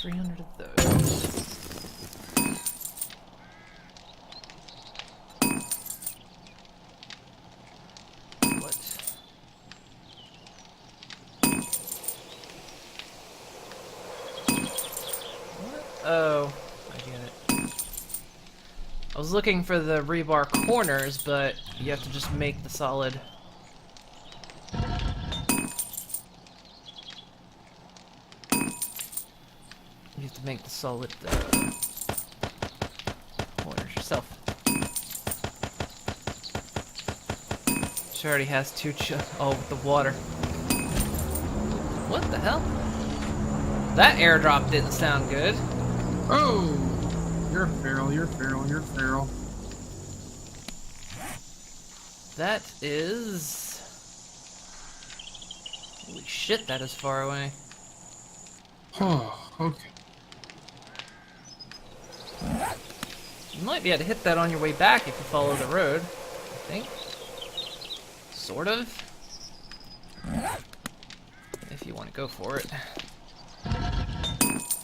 300 of those. Oh, I get it. I was looking for the rebar corners, but you have to just make the solid. You have to make the solid corners yourself. She already has two oh, with the water. What the hell? That airdrop didn't sound good. Oh! You're feral, you're feral, you're feral. That is... Holy shit, that is far away. Oh, okay. You might be able to hit that on your way back if you follow the road, I think. Sort of. If you want to go for it.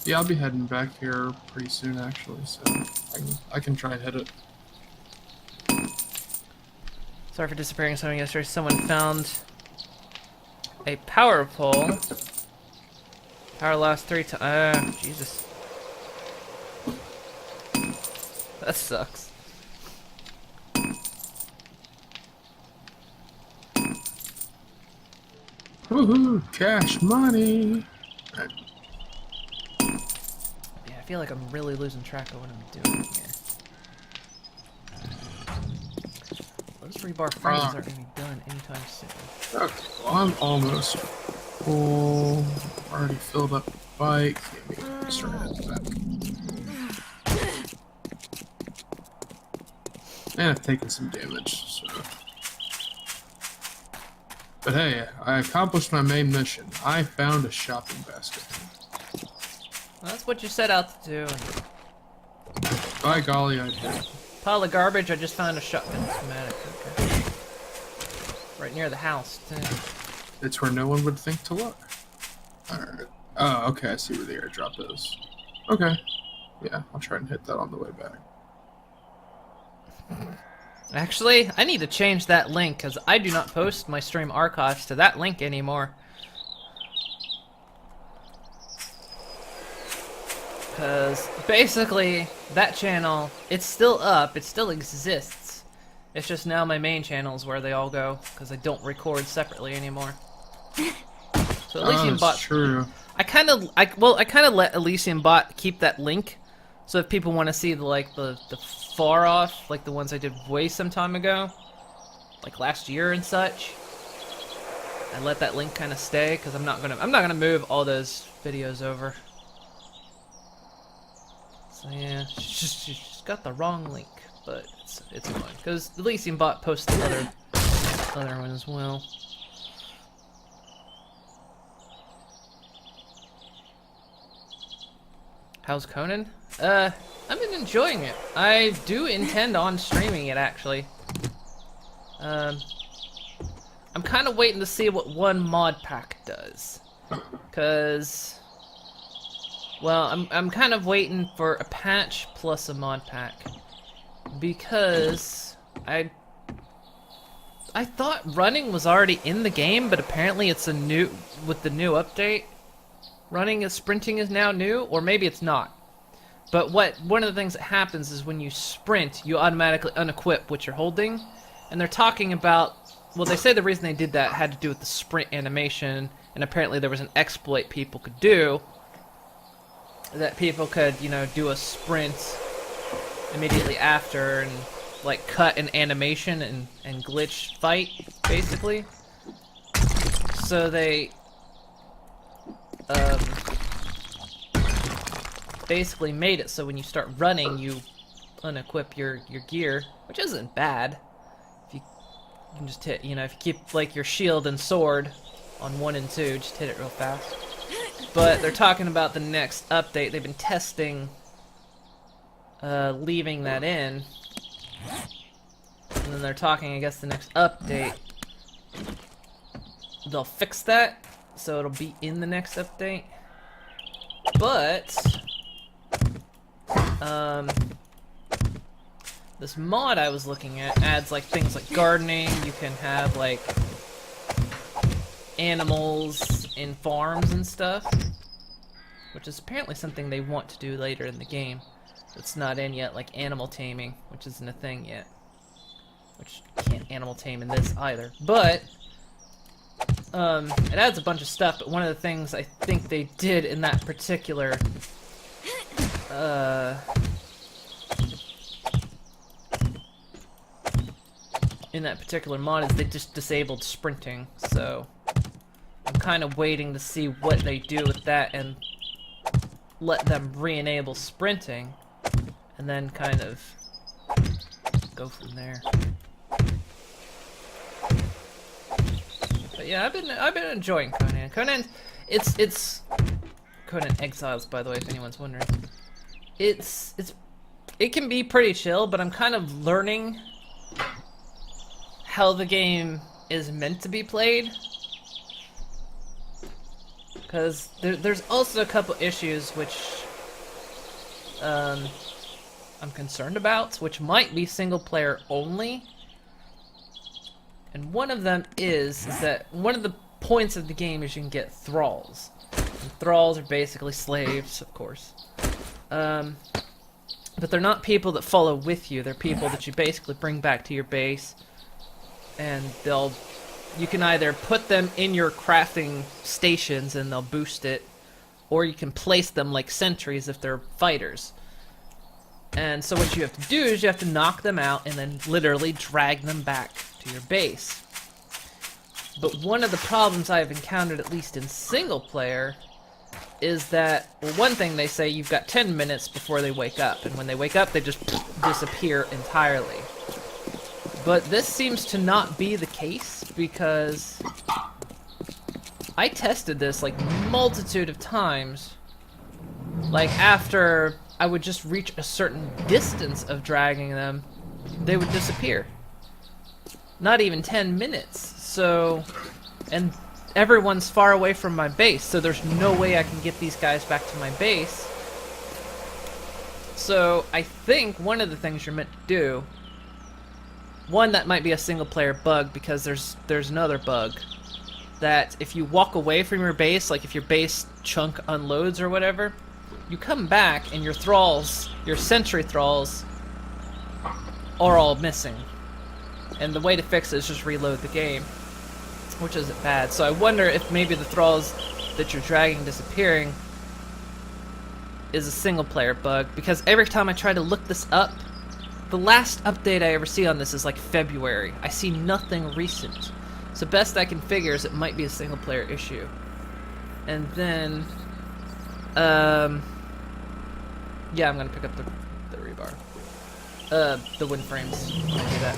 Yeah, I'll be heading back here pretty soon, actually, so I can try and hit it. Sorry for disappearing something yesterday. Someone found a power pole. Power lost 3 times. Jesus. That sucks. Woohoo! Cash money! Right. Yeah, I feel like I'm really losing track of what I'm doing here. Those rebar frames aren't going to be done anytime soon. Okay, well, I'm almost full. Already filled up the bike. Maybe start heading back. And I've taken some damage, so. But hey, I accomplished my main mission. I found a shopping basket. Well, that's what you set out to do. By golly, I did. Pile of garbage, I just found a shotgun schematic. Okay. Right near the house, too. It's where no one would think to look. Alright. Oh, okay, I see where the airdrop is. Okay. Yeah, I'll try and hit that on the way back. Actually, I need to change that link, because I do not post my stream archives to that link anymore. Because, basically, that channel, it's still up, it still exists. It's just now my main channel is where they all go, because I don't record separately anymore. So Elysium Bot... True. I kind of let Elysium Bot keep that link, so if people want to see the far off, like the ones I did way some time ago, like last year and such, I let that link kind of stay because I'm not gonna move all those videos over. So yeah, she's got the wrong link, but it's fine because the Elysium Bot posts the other one as well. How's Conan? I've been enjoying it. I do intend on streaming it, actually. I'm kind of waiting to see what one mod pack does. Cause, well, I'm kind of waiting for a patch plus a mod pack. Because I thought running was already in the game, but apparently it's with the new update. Running and sprinting is now new, or maybe it's not. But one of the things that happens is when you sprint, you automatically unequip what you're holding. And they're talking about, well, they say the reason they did that had to do with the sprint animation, and apparently there was an exploit people could do. That people could, you know, do a sprint immediately after and, like, cut an animation and glitch fight, basically. So they... basically made it so when you start running, you unequip your gear, which isn't bad. If you can just hit, you know, if you keep like your shield and sword on 1 and 2, just hit it real fast. But they're talking about the next update. They've been testing leaving that in, and then they're talking, I guess, the next update they'll fix that, so it'll be in the next update. But this mod I was looking at adds like things like gardening. You can have like animals in farms and stuff, which is apparently something they want to do later in the game. It's not in yet, like animal taming, which isn't a thing yet. Which you can't animal tame in this either. But it adds a bunch of stuff, but one of the things I think they did in that particular mod is they just disabled sprinting, so I'm kind of waiting to see what they do with that and let them re-enable sprinting, and then kind of go from there. But yeah, I've been enjoying Conan. Conan, it's Conan Exiles, by the way, if anyone's wondering. It can be pretty chill, but I'm kind of learning how the game is meant to be played. Because there's also a couple issues which I'm concerned about, which might be single player only. And one of them is that one of the points of the game is you can get thralls. And thralls are basically slaves, of course. But they're not people that follow with you. They're people that you basically bring back to your base. And you can either put them in your crafting stations and they'll boost it, or you can place them like sentries if they're fighters. And so what you have to do is you have to knock them out and then literally drag them back to your base. But one of the problems I've encountered, at least in single player, is that, well, one thing they say, you've got 10 minutes before they wake up, and when they wake up they just disappear entirely. But this seems to not be the case, because I tested this like multitude of times. Like after I would just reach a certain distance of dragging them, they would disappear. Not even 10 minutes. So, and everyone's far away from my base, so there's no way I can get these guys back to my base. So I think one of the things you're meant to do, one, that might be a single player bug, because there's another bug that if you walk away from your base, like if your base chunk unloads or whatever, you come back and your thralls, your sentry thralls, are all missing. And the way to fix it is just reload the game, which isn't bad. So I wonder if maybe the thralls that you're dragging disappearing is a single player bug, because every time I try to look this up, the last update I ever see on this is like February. I see nothing recent. So best I can figure is it might be a single player issue. And then, yeah, I'm gonna pick up the rebar. The wood frames. I do that.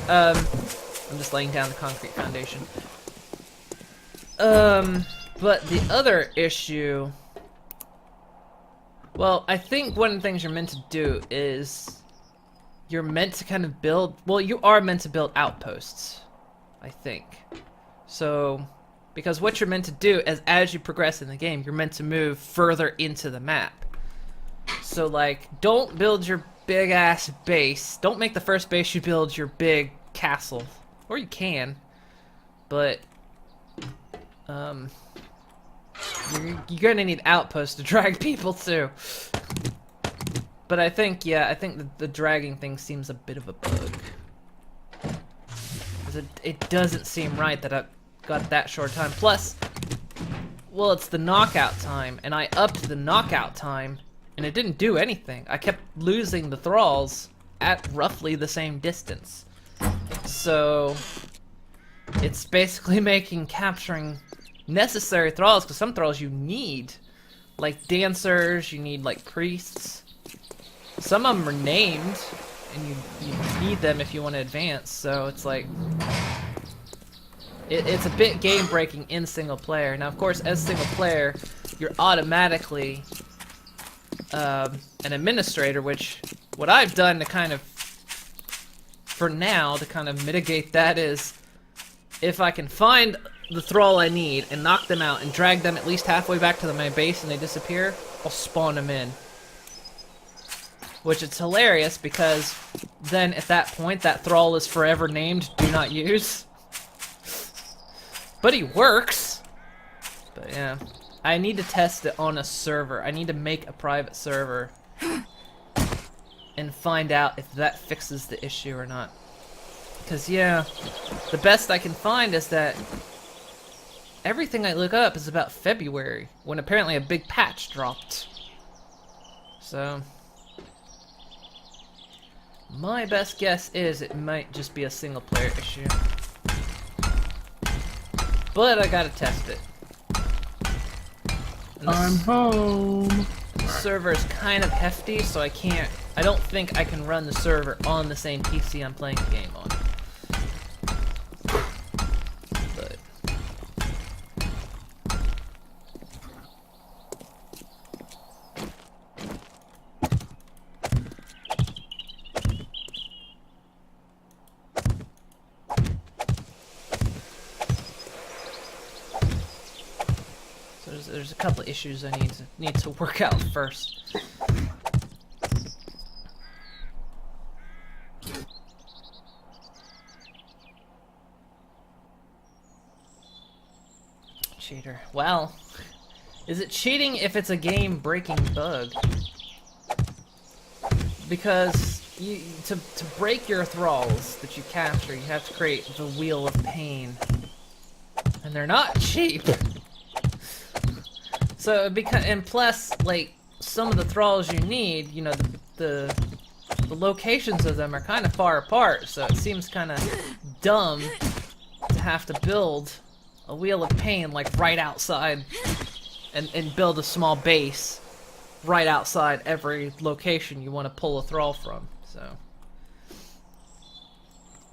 I'm just laying down the concrete foundation. But the other issue, well, I think one of the things you're meant to do is you're meant to kind of build, well, you are meant to build outposts, I think. So, because what you're meant to do as you progress in the game, you're meant to move further into the map. So, like, don't build your big ass base. Don't make the first base you build your big castle. Or you can, but you're gonna need outposts to drag people too. But I think, yeah, I think the dragging thing seems a bit of a bug. Because it doesn't seem right that I've got that short time. Plus, well, it's the knockout time, and I upped the knockout time, and it didn't do anything. I kept losing the thralls at roughly the same distance. So, it's basically making capturing necessary thralls, because some thralls you need, like dancers, you need like priests. Some of them are named, and you need them if you want to advance, so it's like, it's a bit game breaking in single player. Now of course, as single player, you're automatically an administrator, which what I've done to kind of, for now, to kind of mitigate that is, if I can find the thrall I need and knock them out and drag them at least halfway back to my base and they disappear, I'll spawn them in. Which it's hilarious because then at that point that thrall is forever named do not use. But he works. But yeah, I need to test it on a server. I need to make a private server and find out if that fixes the issue or not. Because yeah, the best I can find is that everything I look up is about February, when apparently a big patch dropped. So my best guess is it might just be a single player issue. But I gotta test it. And I'm home. the server is kind of hefty, so I don't think I can run the server on the same PC I'm playing the game on. But there's a couple of issues I need to work out first. Cheater. Well, is it cheating if it's a game-breaking bug? Because to break your thralls that you capture, you have to create the Wheel of Pain, and they're not cheap. So and plus, like, some of the thralls you need, you know, the locations of them are kind of far apart, so it seems kind of dumb to have to build a Wheel of Pain like right outside and build a small base right outside every location you want to pull a thrall from. So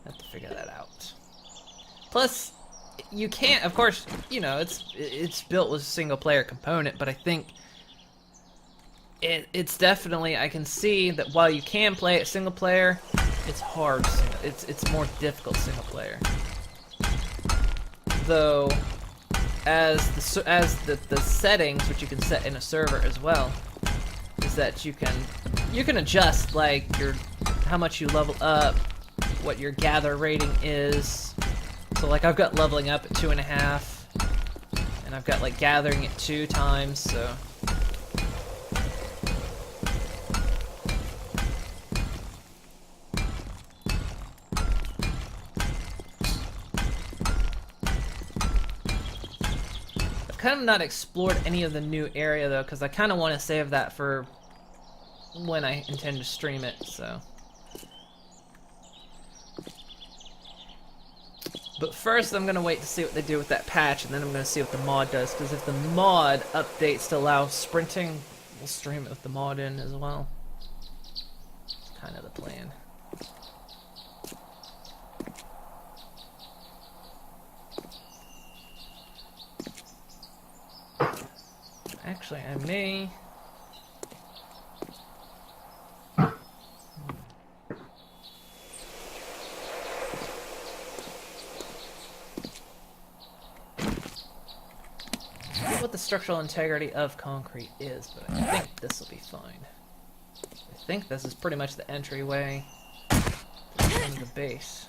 have to figure that out. Plus, you can't, of course, you know, it's built with a single player component, but I think it's definitely, I can see that while you can play it single player, it's hard. It's more difficult single player. Though, as the settings, which you can set in a server as well, is that you can adjust like how much you level up, what your gather rating is. So like I've got leveling up at 2.5, and I've got like gathering at 2 times. So I've kind of not explored any of the new area though, because I kind of want to save that for when I intend to stream it. So. But first, I'm gonna wait to see what they do with that patch, and then I'm gonna see what the mod does. Because if the mod updates to allow sprinting, we'll stream it with the mod in as well. It's kind of the plan. Actually, I may. What the structural integrity of concrete is, but I think this will be fine. I think this is pretty much the entryway and the base.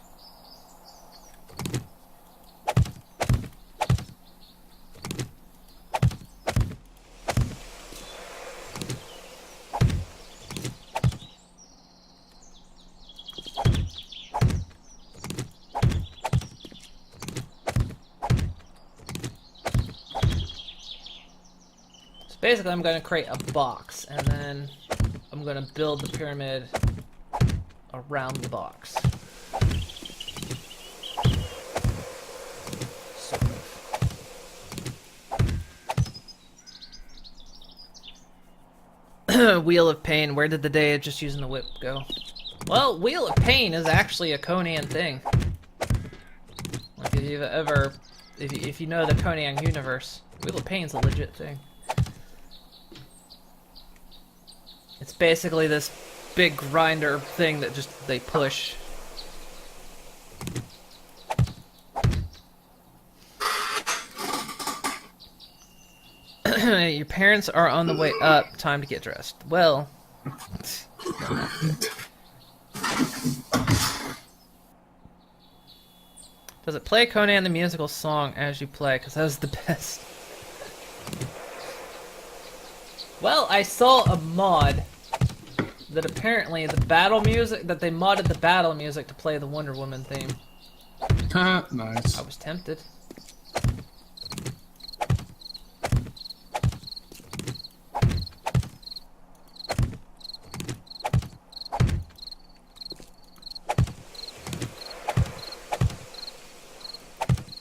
Basically, I'm going to create a box, and then I'm going to build the pyramid around the box. Sort of. Wheel of Pain. Where did the day of just using the whip go? Well, Wheel of Pain is actually a Conan thing. Like if you've ever, if you know the Conan universe, Wheel of Pain's a legit thing. It's basically this big grinder thing that just they push. Your parents are on the way up. Time to get dressed. Well. Does it play Conan the musical song as you play? Because that was the best. Well, I saw a mod that apparently the battle music, that they modded the battle music to play the Wonder Woman theme. Nice. I was tempted.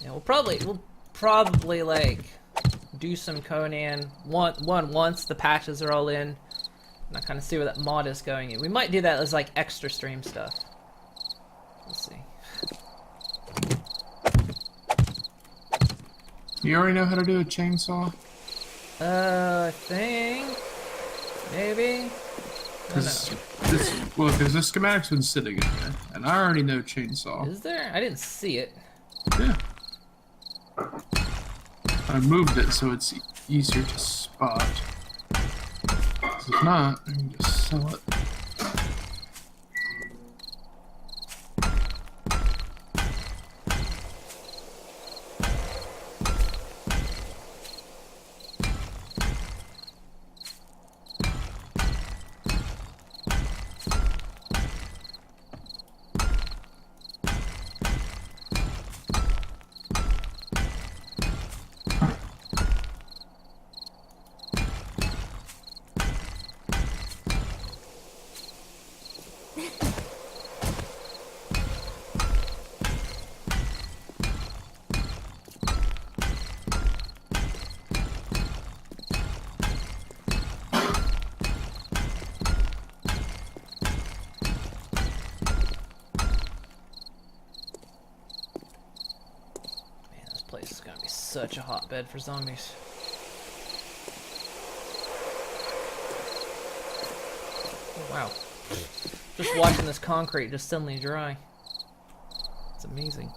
Yeah, we'll probably like do some Conan once the patches are all in. And I kind of see where that mod is going. We might do that as like extra stream stuff. We'll see. You already know how to do a chainsaw? I think maybe. Because the schematic's been sitting in there, and I already know chainsaw. Is there? I didn't see it. Yeah. I moved it so it's easier to spot. 'Cause if not, I can just sell it. Place is gonna be such a hotbed for zombies. Oh, wow. Just watching this concrete just suddenly dry. It's amazing.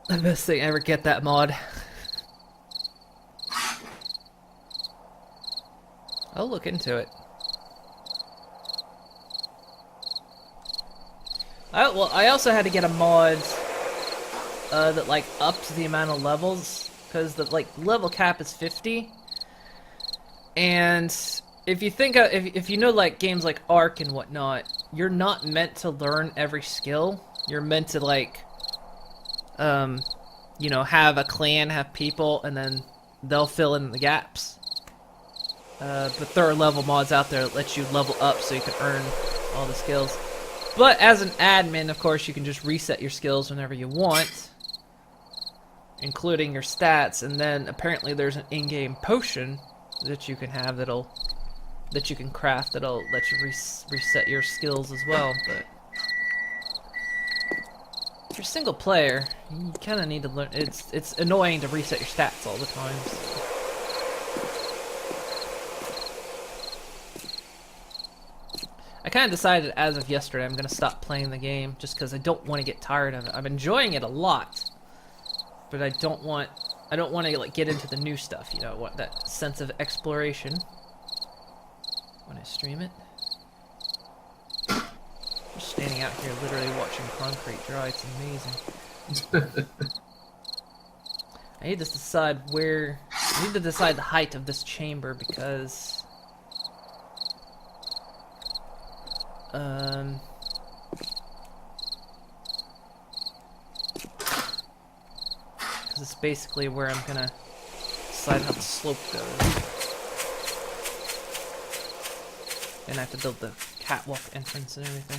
The best thing ever, get that mod. I'll look into it. I also had to get a mod that like upped the amount of levels, because the like level cap is 50, and if you think if you know like games like Ark and whatnot, you're not meant to learn every skill. You're meant to like you know, have a clan, have people, and then they'll fill in the gaps. But there are level mods out there that let you level up so you can earn all the skills. But as an admin, of course, you can just reset your skills whenever you want, including your stats, and then apparently there's an in-game potion that you can have that you can craft that'll let you reset your skills as well. But if you're single player, you kind of need to learn. It's annoying to reset your stats all the time. So. I kind of decided as of yesterday I'm gonna stop playing the game just because I don't want to get tired of it. I'm enjoying it a lot, but I don't want to like get into the new stuff. You know, what that sense of exploration when I stream it. Just standing out here, literally watching concrete dry. It's amazing. I need to decide the height of this chamber because. Because it's basically where I'm gonna decide how the slope goes. And I have to build the catwalk entrance and everything.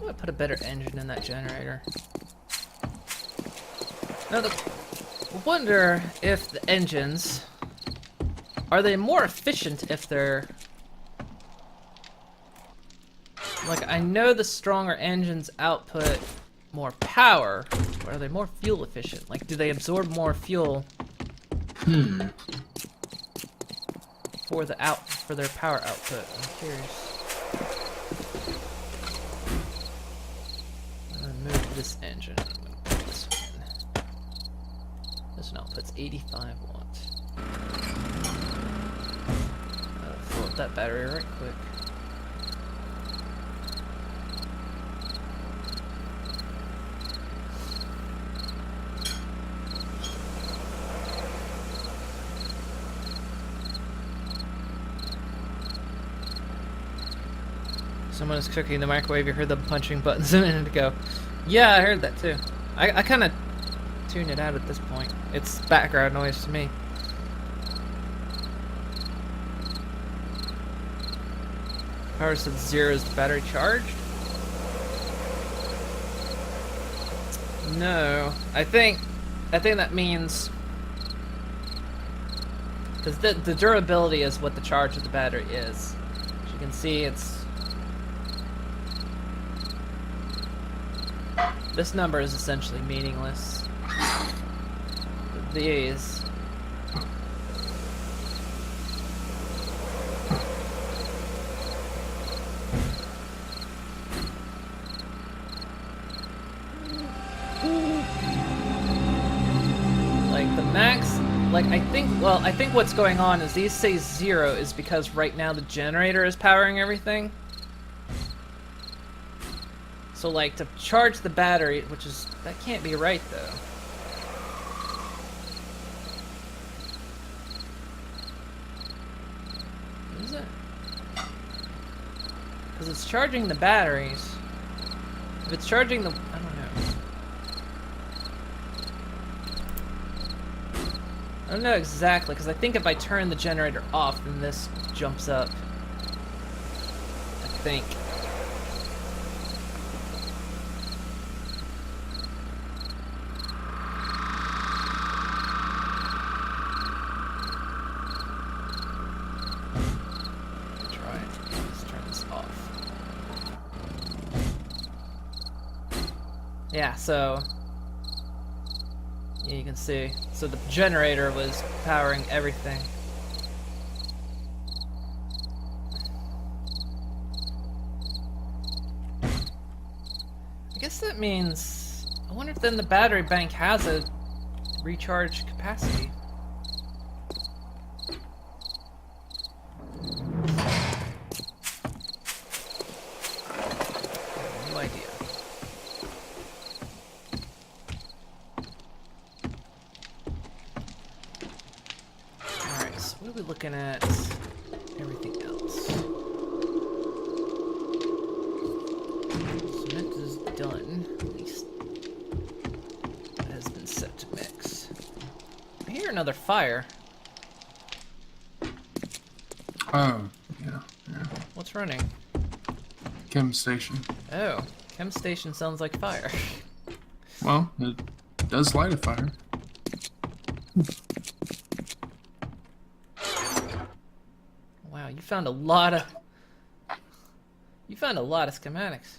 gonna put a better engine in that generator. Now, I wonder if the engines are they more efficient if they're like, I know the stronger engines output more power, but are they more fuel efficient? Like, do they absorb more fuel for their power output? I'm curious. I'm gonna move this engine. I'm gonna put this one in. This one outputs 85 watts. Fill up that battery right quick. Someone is cooking in the microwave. You heard them punching buttons a minute ago. Yeah, I heard that too. I kind of tune it out at this point. It's background noise to me. Power said 0 is the battery charged? No, I think that means because the durability is what the charge of the battery is. As you can see, this number is essentially meaningless. But these like the max, like I think what's going on is these say 0 is because right now the generator is powering everything. So like to charge the battery, that can't be right though. Is it? Because it's charging the batteries. If it's charging the, I don't know. I don't know exactly, because I think if I turn the generator off, then this jumps up. I think. Yeah, so yeah, you can see. So the generator was powering everything. I guess that means, I wonder if then the battery bank has a recharge capacity. No idea. What are we looking at? Everything else. Cement is done. At least it has been set to mix. I hear another fire. Oh, yeah. What's running? Chem station. Oh, chem station sounds like fire. Well, it does light a fire. Wow, you found a lot of schematics.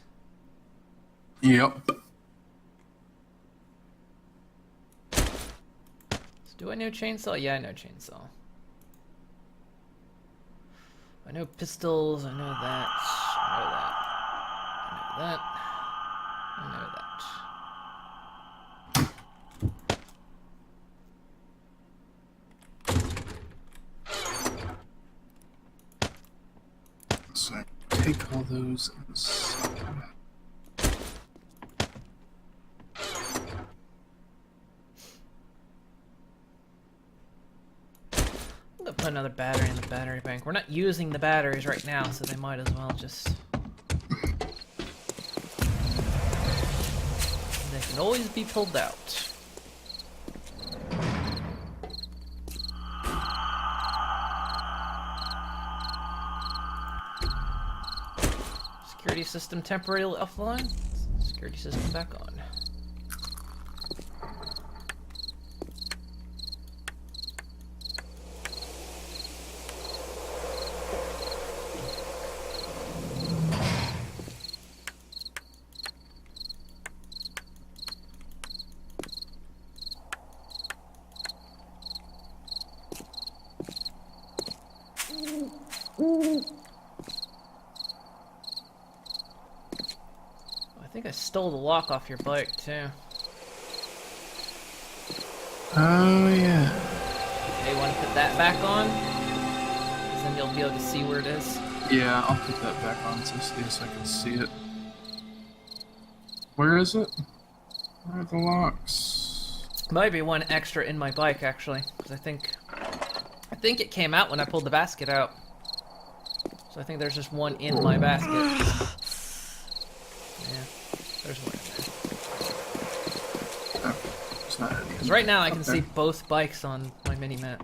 Yep. So do I know chainsaw? Yeah, I know chainsaw. I know pistols, I know that. I know that. I know that. I know that. So take all those and sell them. I'm gonna put another battery in the battery bank. We're not using the batteries right now, so they might as well just... They can always be pulled out. Security system temporarily offline. Security system back on. I think I stole the lock off your bike too. Oh yeah. Hey, want to put that back on? 'Cause then you'll be able to see where it is. Yeah, I'll put that back on so I can see it. Where is it? Where are the locks? Might be one extra in my bike actually, because I think it came out when I pulled the basket out. So I think there's just one in my basket. Yeah, there's one in there. Oh, it's not any. Because right now I can see both bikes on my mini map.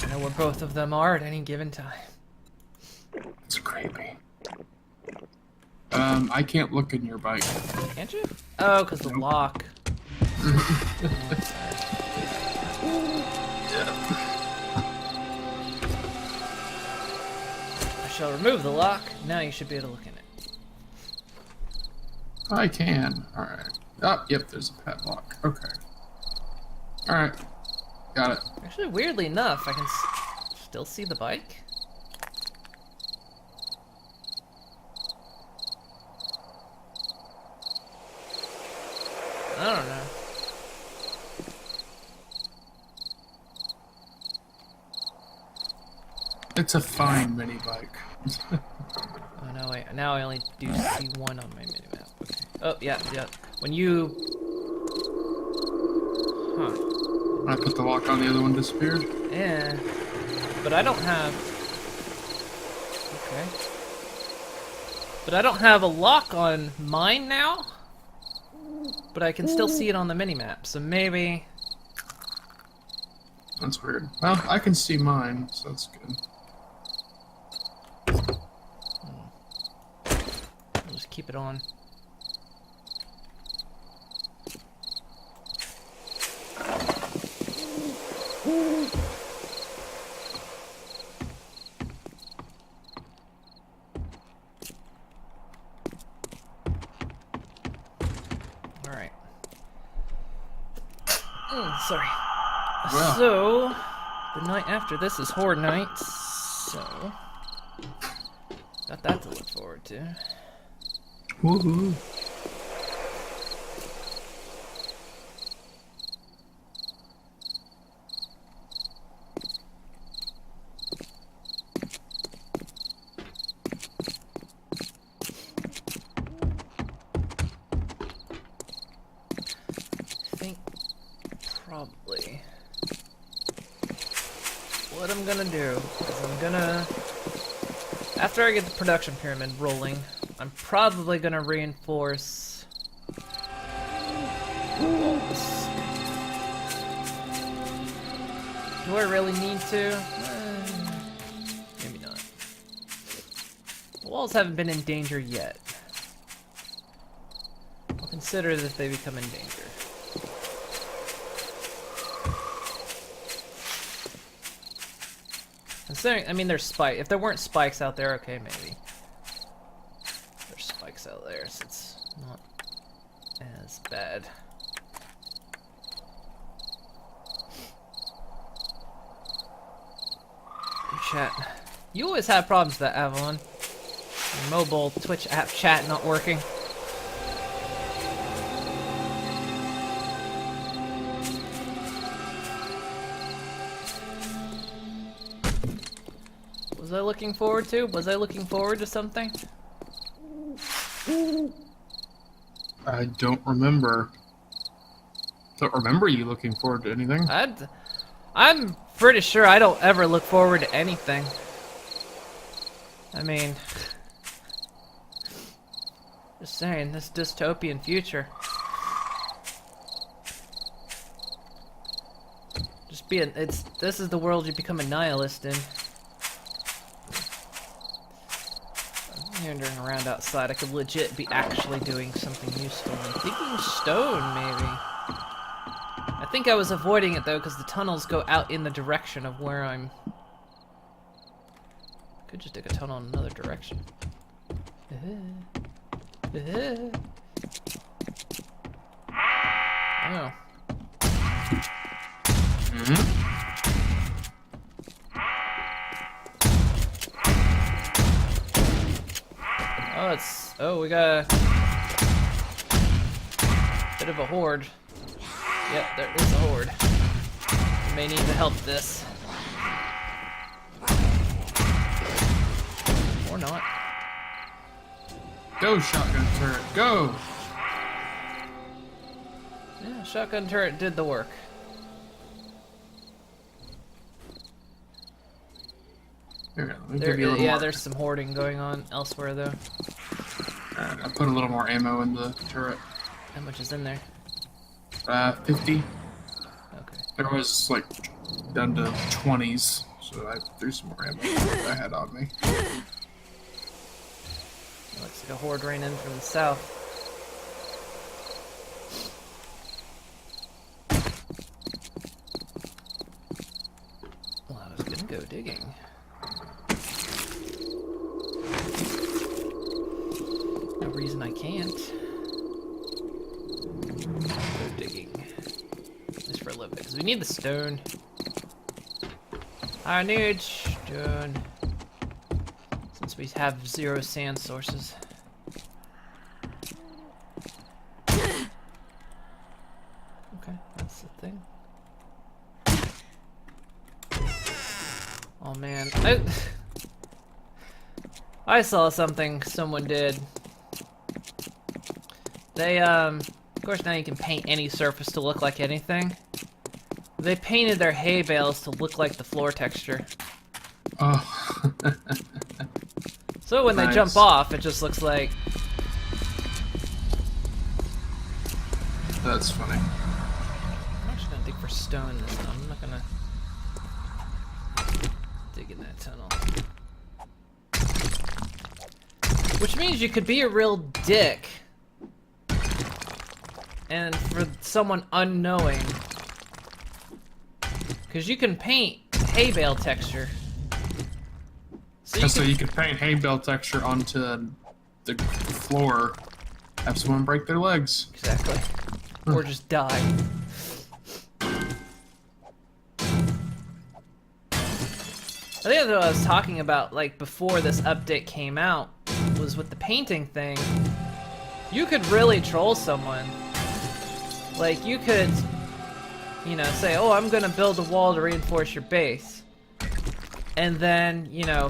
I know where both of them are at any given time. It's creepy. I can't look in your bike. Can't you? Oh, because the lock. I shall remove the lock. Now you should be able to look in it. I can. Alright. Oh, yep, there's a padlock. Okay. Alright. Got it. Actually, weirdly enough, I can still see the bike. I don't know. It's a fine mini bike. Oh no, wait. Now I only do see one on my minimap. Okay. Oh, yeah, yeah. When you... Huh. When I put the lock on, the other one disappeared. Yeah. But I don't have... Okay. But I don't have a lock on mine now? But I can still see it on the minimap, so maybe... That's weird. Well, I can see mine, so that's good. I'll just keep it on. Alright. Sorry. Well. So, the night after this is Horde Night, so... Got that to look forward to. Woohoo. I think probably what I'm gonna do is I'm gonna, after I get the production pyramid rolling, I'm probably gonna reinforce walls. Do I really need to? Maybe not. The walls haven't been in danger yet. I'll consider that they become in danger. Considering, I mean, there's spike. If there weren't spikes out there, okay, maybe. There's spikes out there, so it's not as bad. Chat. You always have problems with that, Avalon. Your mobile Twitch app chat not working. Was I looking forward to? Was I looking forward to something? I don't remember. Don't remember you looking forward to anything. I'm pretty sure I don't ever look forward to anything. I mean, just saying, this dystopian future. Just being, this is the world you become a nihilist in. wandering around outside, I could legit be actually doing something useful. I'm thinking stone, maybe. I think I was avoiding it though, because the tunnels go out in the direction of where I'm. Could just dig a tunnel in another direction. Oh. Oh, it's. Oh, we got a bit of a horde. Yep, there is a horde. We may need to help this. Or not. Go, shotgun turret, go! Yeah, shotgun turret did the work. Here, let me give you a little Yeah, more. there's some hoarding going on elsewhere though. Alright, I put a little more ammo in the turret. How much is in there? 50. Okay. There was like down to 20s, so I threw some more ammo that I had on me. Looks like a horde ran in from the south. Well, I was gonna go digging. No reason I can't. Go digging. Just for a little bit, because we need the stone. I need stone. Since we have 0 sand sources. Okay, that's the thing. Oh man, I saw something someone did. They, of course now you can paint any surface to look like anything. They painted their hay bales to look like the floor texture. Oh. So when they Nice. jump off, it just looks like... That's funny. I'm actually gonna dig for stone this time. I'm not gonna dig in that tunnel. Which means you could be a real dick. And for someone unknowing. Because you can paint hay bale texture. So you could paint hay bale texture onto the floor, have someone break their legs. Exactly. Or just die. I think that's what I was talking about, like, before this update came out, was with the painting thing. You could really troll someone. Like, you could, you know, say, oh, I'm gonna build a wall to reinforce your base. And then, you know,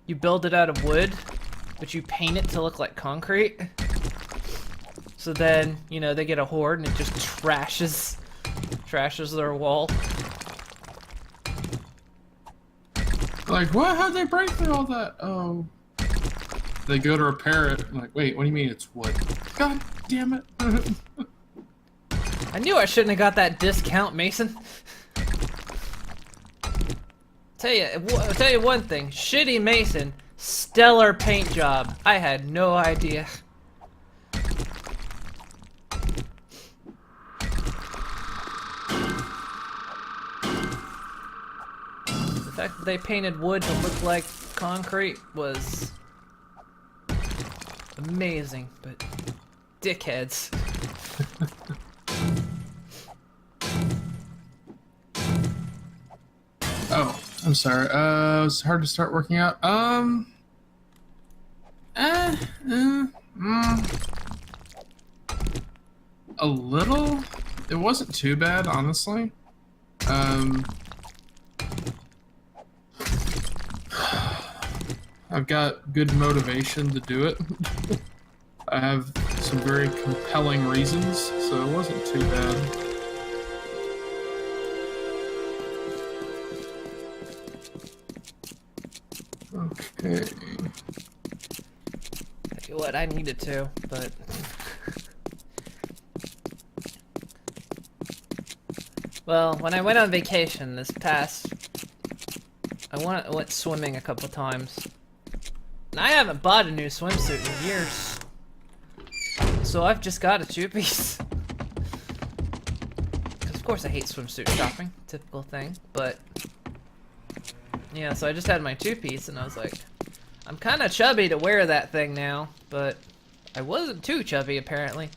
you build it out of wood, but you paint it to look like concrete. So then, you know, they get a horde and it just trashes their wall. Like, what? How'd they break through all that? Oh. They go to repair it. I'm like, wait, what do you mean it's wood? God damn it. I knew I shouldn't have got that discount, Mason. Tell you one thing. Shitty Mason, stellar paint job. I had no idea. The fact that they painted wood to look like concrete was amazing, but dickheads. Oh, I'm sorry. It was hard to start working out. A little. It wasn't too bad, honestly. I've got good motivation to do it. I have some very compelling reasons, so it wasn't too bad. Okay. Tell you what, I needed to, but well, when I went on vacation this past, I went swimming a couple times, And I haven't bought a new swimsuit in years. So I've just got a two-piece. Because of course I hate swimsuit shopping. Typical thing. But yeah, so I just had my two-piece and I was like, I'm kind of chubby to wear that thing now. But I wasn't too chubby apparently.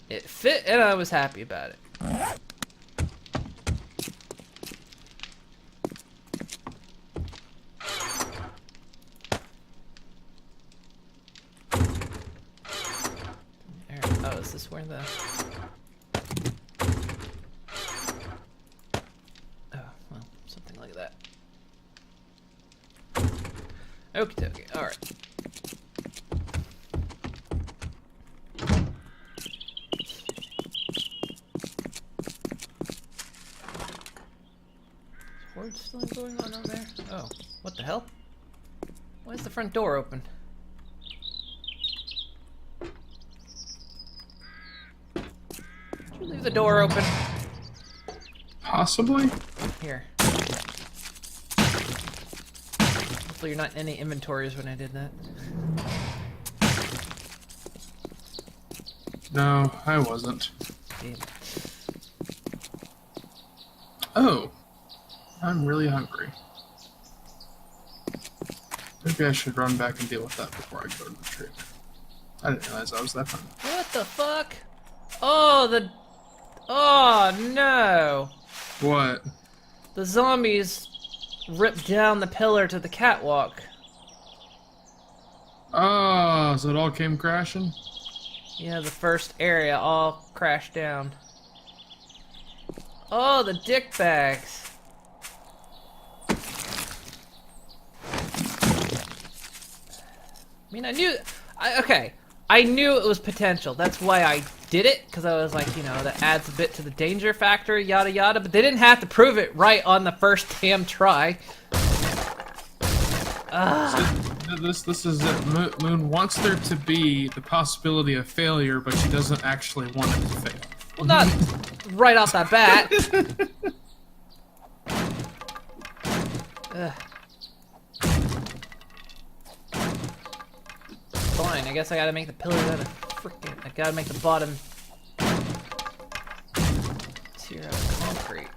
It fit and I was happy about it. Oh, is this where the... Oh, well, something like that. Okie dokie, alright. Is Horde still going on over there? Oh, what the hell? Why is the front door open? Leave the door open. Possibly? Here. Hopefully you're not in any inventories when I did that. No, I wasn't. Damn. Oh. I'm really hungry. Maybe I should run back and deal with that before I go to the trade. I didn't realize I was that hungry. What the fuck? Oh, the... Oh, no. What? The zombies ripped down the pillar to the catwalk. Oh, so it all came crashing? Yeah, the first area all crashed down. Oh, the dick bags. I mean, okay. I knew it was potential. That's why I did it, because I was like, you know, that adds a bit to the danger factor, yada yada, but they didn't have to prove it right on the first damn try. So this is it. Moon wants there to be the possibility of failure, but she doesn't actually want it to fail. Well, not right off that bat. Ugh. Fine, I guess I gotta make the pillars out of frickin'. I gotta make the bottom tier out of concrete.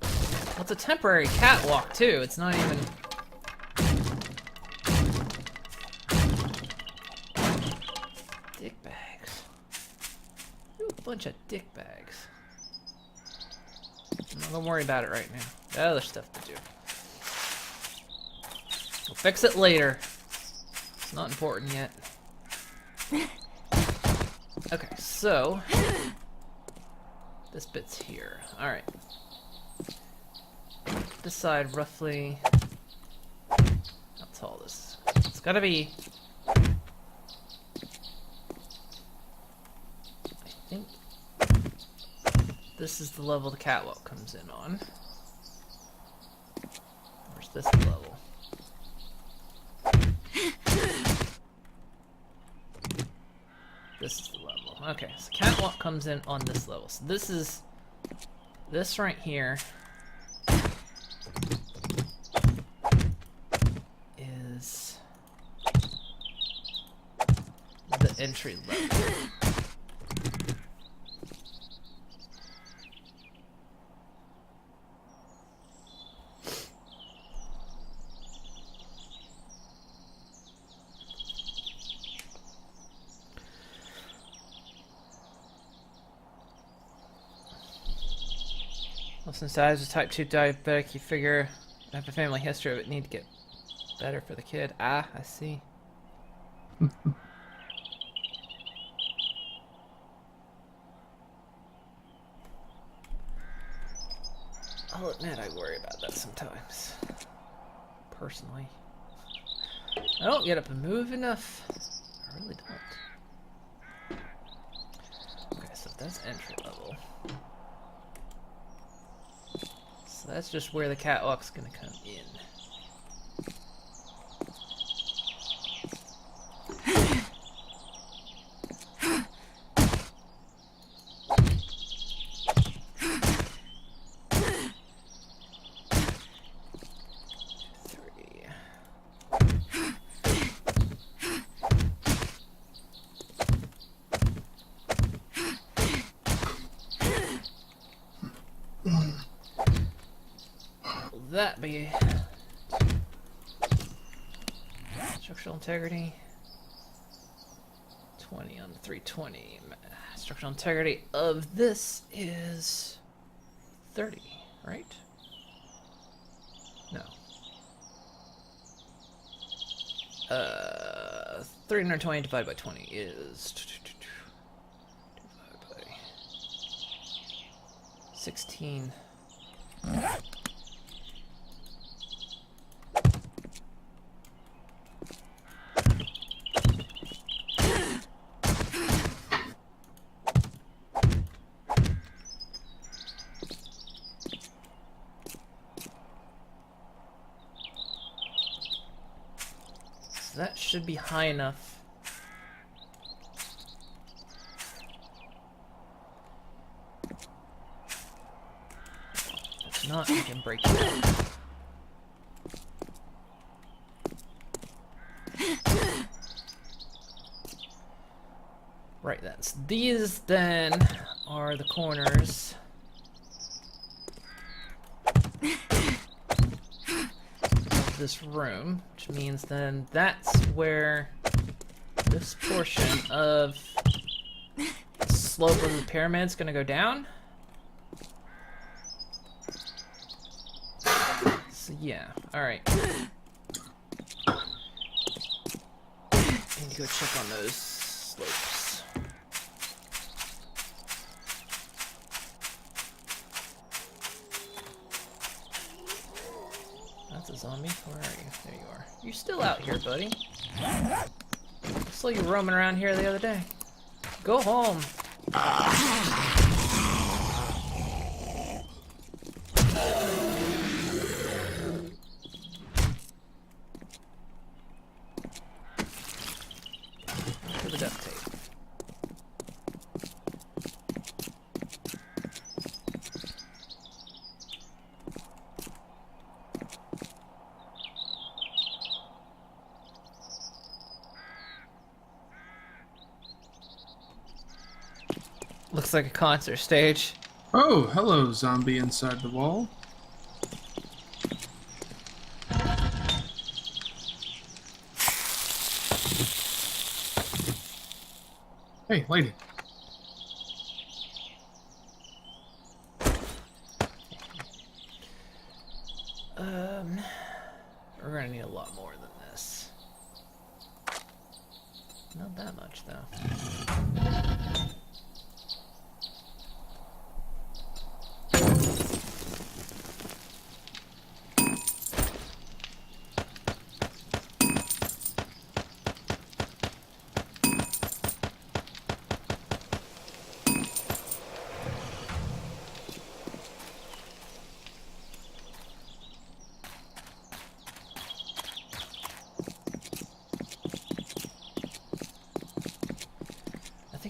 Well, it's a temporary catwalk too. It's not even. Dick bags. Ooh, a bunch of dick bags. I'm not gonna worry about it right now. Got other stuff to do. We'll fix it later. It's not important yet. Okay, so this bit's here. Alright. Decide roughly how tall this is. It's gotta be, I think this is the level the catwalk comes in on. Where's this level? This is the level. Okay, so catwalk comes in on this level. So this is this right here is the entry level. Well, since I was a type 2 diabetic, you figure I have a family history of it, need to get better for the kid. Ah, I see. I'll admit I worry about that sometimes. Personally. I don't get up and move enough. I really don't. Okay, so that's entry level. So that's just where the catwalk's gonna come in. that be? Structural integrity. 20 on the 320. Structural integrity of this is 30, right? No. 320 divided by 20 is divided by 16. That should be high enough. If it's not, we can break it out. Right, these then are the corners. This room, which means then that's where this portion of the slope of the pyramid's gonna go down. So yeah, alright. Need to go check on those slopes. That's a zombie. Where are you? There you are. You're still out here, buddy. I saw you roaming around here the other day. Go home. For the duct tape. Looks like a concert stage. Oh, hello, zombie inside the wall. Hey, lady. We're gonna need a lot more than this. Not that much, though.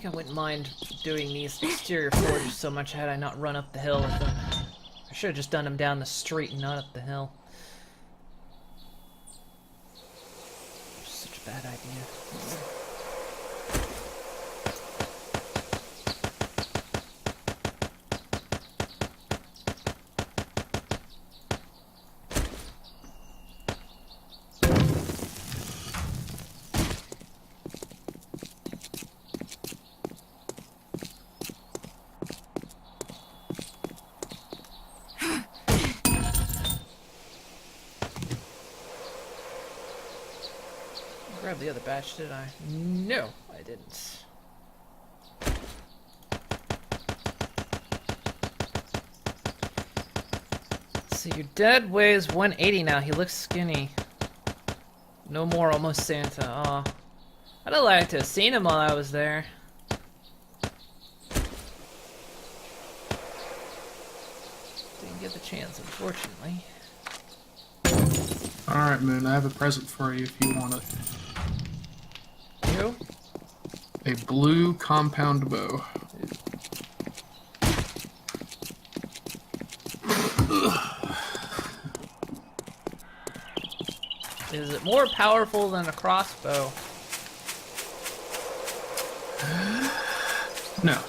I wouldn't mind doing these exterior forges so much had I not run up the hill with them. I should have just done them down the street and not up the hill. Such a bad idea. Grab the other batch, did I? No, I didn't. So your dad weighs 180 now. He looks skinny. No more almost Santa. Aw. I'd have liked to have seen him while I was there. Didn't get the chance, unfortunately. Alright, Moon, I have a present for you if you want it. You? A blue compound bow. Is it more powerful than a crossbow? No.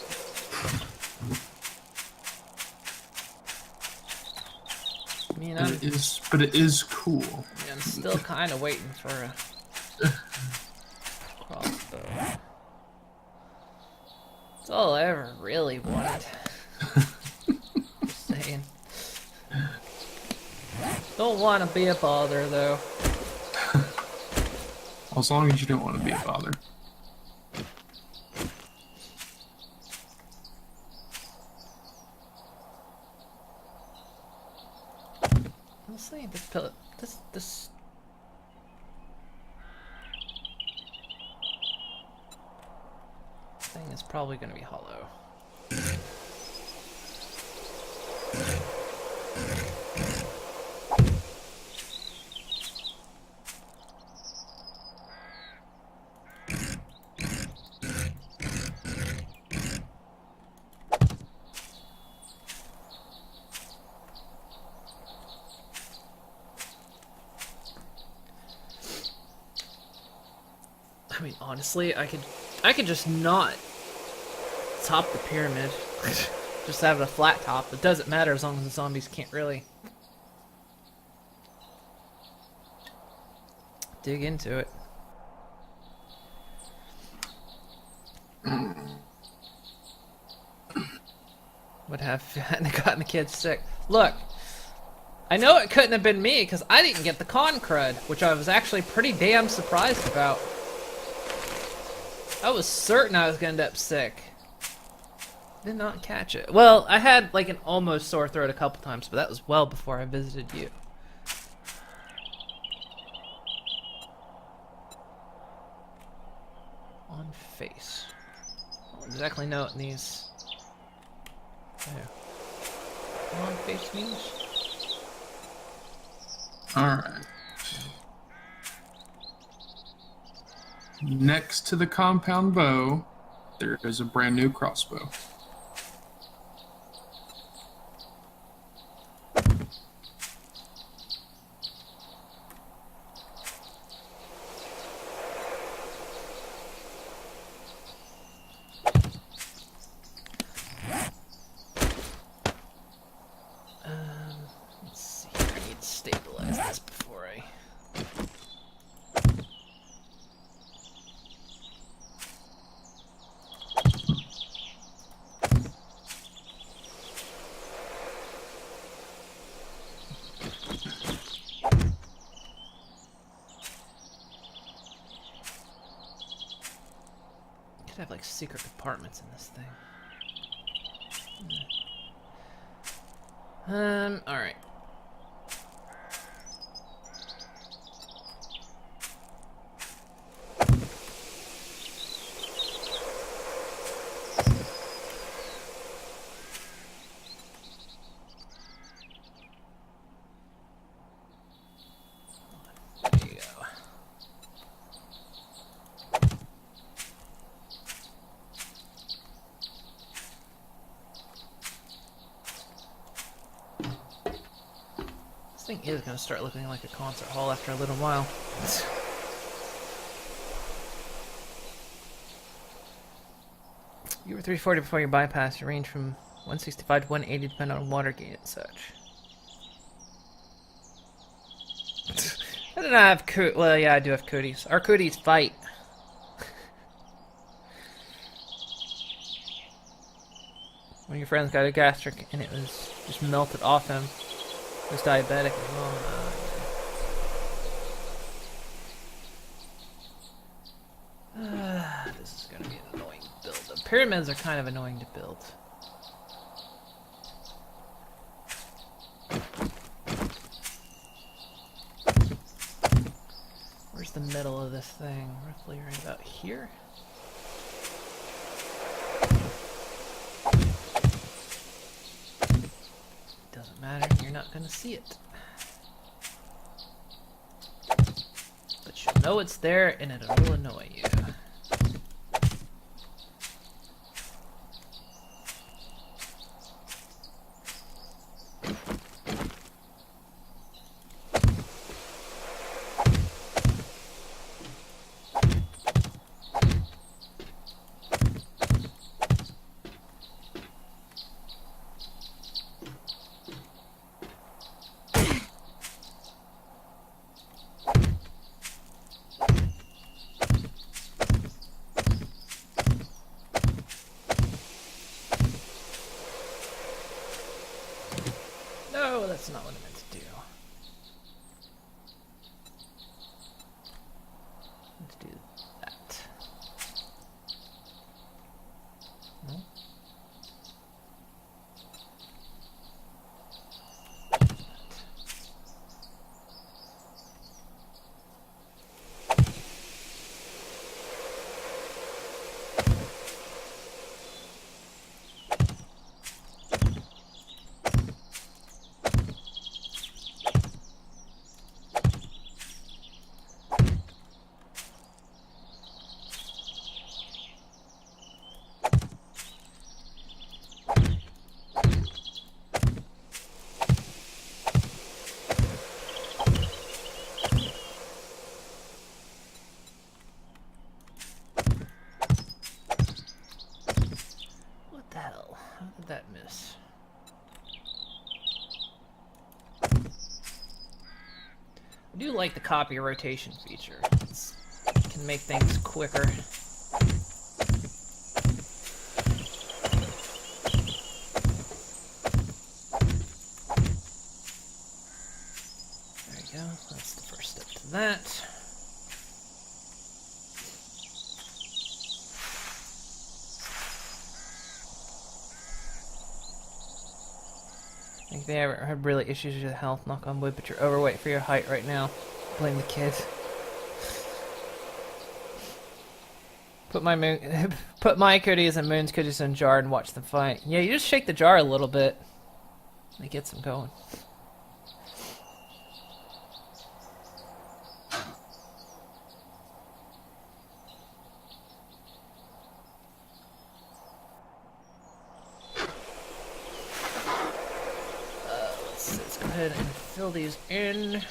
I mean, But it is cool. I'm still kind of waiting for a crossbow. That's all I ever really wanted. Just saying. Don't want to be a bother, though. As long as you don't want to be a bother. Honestly, this pillar, this thing is probably going to be hollow. I mean, honestly, I could just not top the pyramid. Just have it a flat top. It doesn't matter as long as the zombies can't really dig into it. Would have gotten the kids sick. Look, I know it couldn't have been me because I didn't get the con crud, which I was actually pretty damn surprised about. I was certain I was gonna end up sick. Did not catch it. Well, I had like an almost sore throat a couple times, but that was well before I visited you. On face. I don't exactly know what these. Oh. On face means. Alright. Next to the compound bow, there is a brand new crossbow. Let's see. I need to stabilize this before I. Could have like secret compartments in this thing. All right. There you go. This thing is going to start looking like a concert hall after a little while. You were 340 before your bypass. You range from 165 to 180 depending on water gain and such. I do not have well, yeah, I do have cooties. Our cooties fight. One of your friends got a gastric and it was just melted off him. He was diabetic as well. This is going to be an annoying build. The pyramids are kind of annoying to build. Where's the middle of this thing? Roughly right about here? Doesn't matter, you're not gonna see it. But you'll know it's there and it will annoy you. That's not what I meant to do. Let's do that. No. What the hell? How did that miss? I do like the copy rotation feature. It can make things quicker. There you go. That's the first step to that. I think they ever had really issues with health, knock on wood, but you're overweight for your height right now. Blame the kid. Put my cookies and Moon's cookies in a jar and watch them fight. Yeah, you just shake the jar a little bit. It gets them going. Let's go ahead and fill these in.